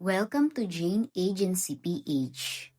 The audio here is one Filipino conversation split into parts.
Welcome to Jane Agency PH.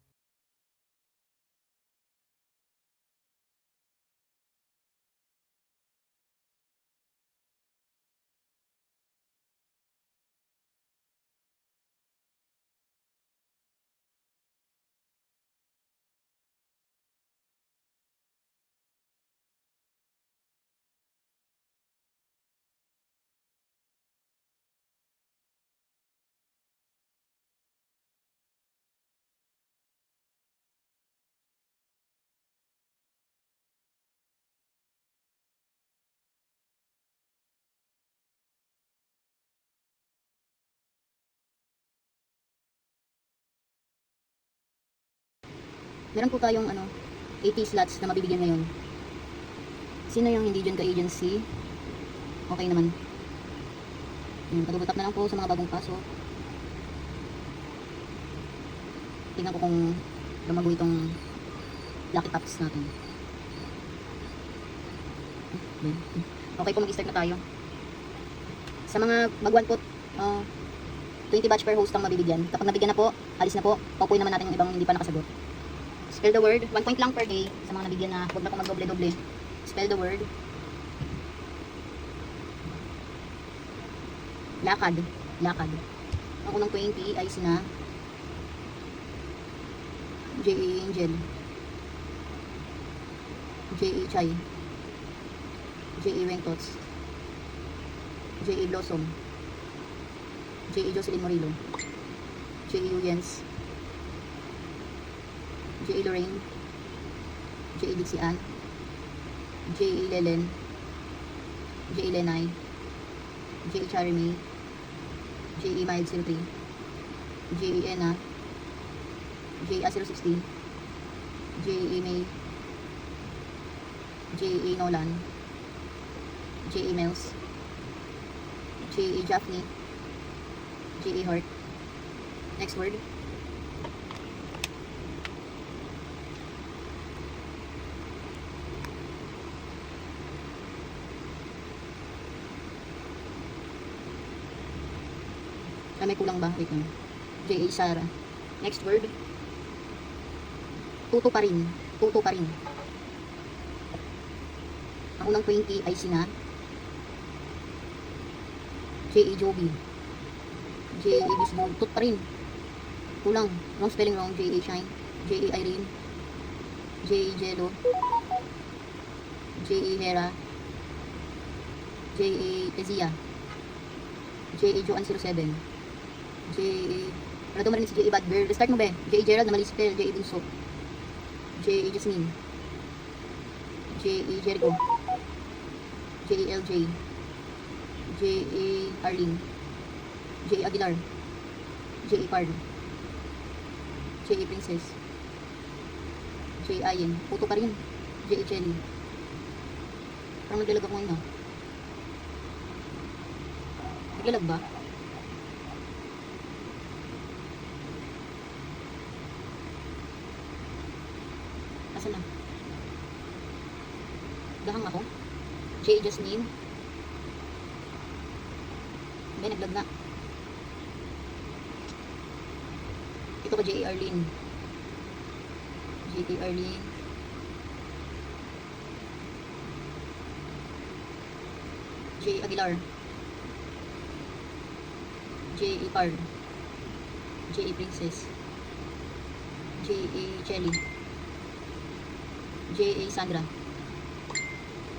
Meron po tayong 80 slots na mabibigyan ngayon. Sino yung hindi dyan ka-agency? Okay naman. Pag-ubutak na lang po sa mga bagong pasok. Tingnan ko kung lumago itong lucky tops natin. Okay po, mag-start na tayo. Sa mga baguhan po, 20 batch per host ang mabibigyan. Kapag nabigyan na po, alis na po. Paupuin naman natin yung ibang hindi pa nakasagot. Spell the word. 1 point lang per day. Sa mga nabigyan na, huwag na po mag-doble-doble. Spell the word. Lakad. Lakad. Ang unang 20 ay sina J.A. Angel, J.A. Chai, J.A. Wengtots, J.A. Blossom, J.A. Jocelyn Morillo, J.A. Uyens, J.A. Lorraine, J.A. Dixie Ann, J.A. Lelen, J.A. Lenay, J.A. Charmy, J.A. Mild 03, J.A. Ena, J.A. 060, J.A. May, J.A. Nolan, J.A. Mills, J.A. Jaffney, J.A. Hart. Next word. May kulang ba? Wait lang. J.A. Sara. Next word. Tuto pa rin. Tuto pa rin. Ang unang 20 ay sina J.A. Joby, J.A. Bisbol. Tut pa rin. Kulang. Wrong spelling wrong. J.A. Shine, J.A. Irene, J.A. Jello, J.A. Hera, J.A. Ezia, J.A. Joan 07, J.A. Wala daw marinig si J.A. Bad Girl. Restart mo ba? J.A. Gerald na mali spell. J.A. Bunso, J.A. Jasmine, J.A. Jericho, J.A. LJ, J.A. Arlene, J.A. Aguilar, J.A. Pardo, J.A. Princess, J.A. Ayen. Puto pa rin. J.A. Chelly. Parang naglalag ako ngayon. Naglalag ba? Asan na? Gahang ako. J.A. Jasmine. May naglag na. Ito ko J.A. Arlene. J.A. Arlene. J.A. Aguilar. J.A. Card. J.A. Princess. J.A. Chelly. J.A. Sandra.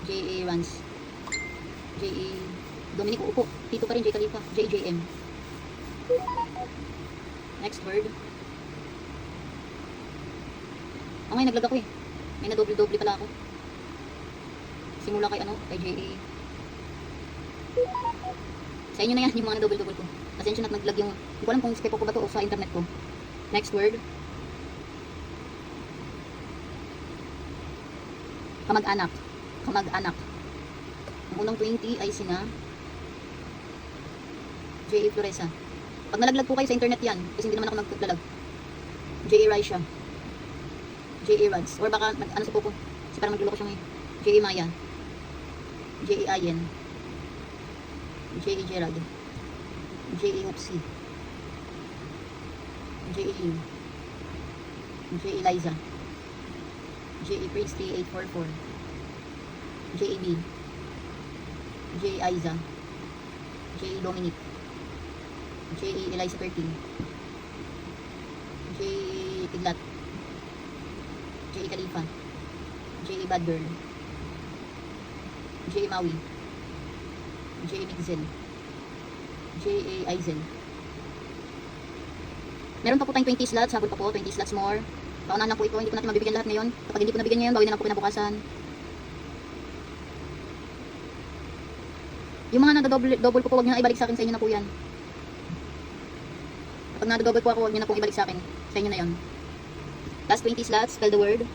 J.A. Rans. J.A. Dominic Upo. Tito pa rin. J. Khalifa. J.J.M. Next word. Ngayon naglag ako eh. May na doble-doble pala ako. Simula kay kay J.A. Sa inyo na yan yung mga na double-double ko. Pasensya na naglag yung, hindi ko alam kung skip ko ba to o sa internet ko. Next word. Kamag-anak. Kamag-anak. Ang unang 20 ay sina J.A. Floresa. Pag nalaglag po kayo sa internet yan, kasi hindi naman ako naglalag. J.A. Raisha, J.A. Rads, or baka ano si Popo, kasi parang nagluloko siya ngayon. J.A. Maya, J.A. Ayen, J.A. Gerald, J.A. Upsi, J.A. Lim, J.A. Liza, J.A. Priestley 844, J.A. B, J.A. Aiza, J.A. Dominic, J.A. Eliza 13, J.A. Tiglat, J.A. Khalifa, J.A. Bad Girl, J.A. Maui, J.A. Mixel, J.A. Aizel. Meron pa po tayong 20 slots, habol pa po, 20 slots more. Paunahan lang po ito, hindi ko natin mabibigyan lahat ngayon. Kapag hindi ko nabigyan ngayon, bawi na lang po kinabukasan. Yung mga nada-double ko po, huwag nyo na ibalik sa akin, sa inyo na po yan. Kapag nada-double po ako, huwag nyo na po ibalik sa akin, sa inyo na yan. Last 20 slots, spell the word.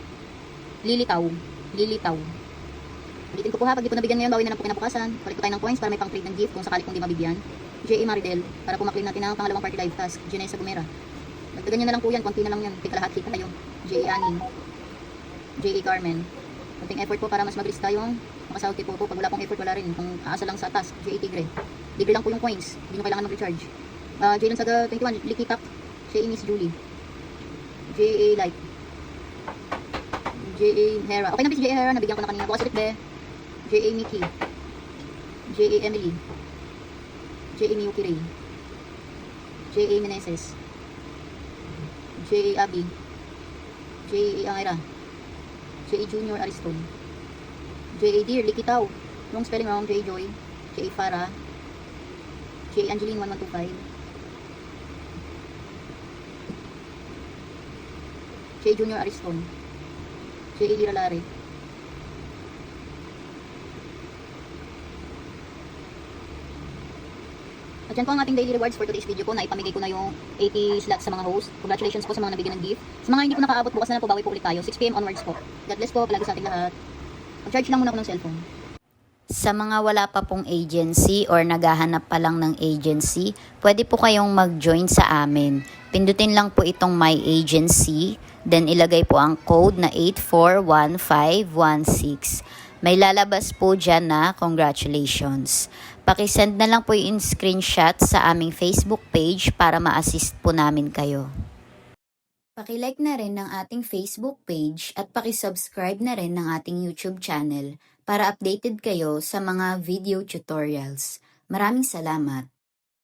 Lilitaw. Lilitaw. Ulitin ko po ha, pag di po nabigyan ngayon, bawi na lang po kinabukasan. Palit po tayo ng coins para may pang-trade ng gift kung sakali kong di mabigyan. J.A. Maridel, para po maklaim natin ang pangalawang party live task. Janessa Gumera. Nagdagan nyo na lang po yan, konti na lang yan. Tikalahati tayo. J.A. Aning. J.A. Carmen. Konting effort po para mas mabilis tayong makasahod po. Pag wala pong effort, wala rin. Kung aasa lang sa task, J.A. Tigre. Libre lang po yung coins. Hindi nyo kailangan mag-recharge. J. Lansaga 21, Likitak. J.A. Miss Julie. J.A. Light. J.A. Hera. Okay na ba si J.A. Hera? Nabigyan ko na kanina. Bukas ulit be. J.A. Mickey. J.A. Emily. J.A. Miyuki Ray. J.A. Meneses. J.A. Abby. J.A. Angera. J.A. Junior Ariston. J.A. Dear Likitaw. Wrong spelling wrong. J.A. Joy. J.A. Farah. J.A. Angeline 1125. J.A. Junior Ariston. J.A. Liralare. At yan po ang ating daily rewards for today's video po. Naipamigay ko na yung 80 slots sa mga host. Congratulations po sa mga nabigyan ng gift. Sa mga hindi po nakaabot, bukas na lang po, bawi po ulit tayo. 6 PM onwards po. God bless po, palagi sa ating lahat. Mag-charge lang muna ako ng cellphone. Sa mga wala pa pong agency or naghahanap pa lang ng agency, pwede po kayong mag-join sa amin. Pindutin lang po itong My Agency, then ilagay po ang code na 841516. May lalabas po dyan na congratulations. Pakisend na lang po yung screenshot sa aming Facebook page para ma-assist po namin kayo. Pakilike na rin ng ating Facebook page at pakisubscribe na rin ng ating YouTube channel para updated kayo sa mga video tutorials. Maraming salamat!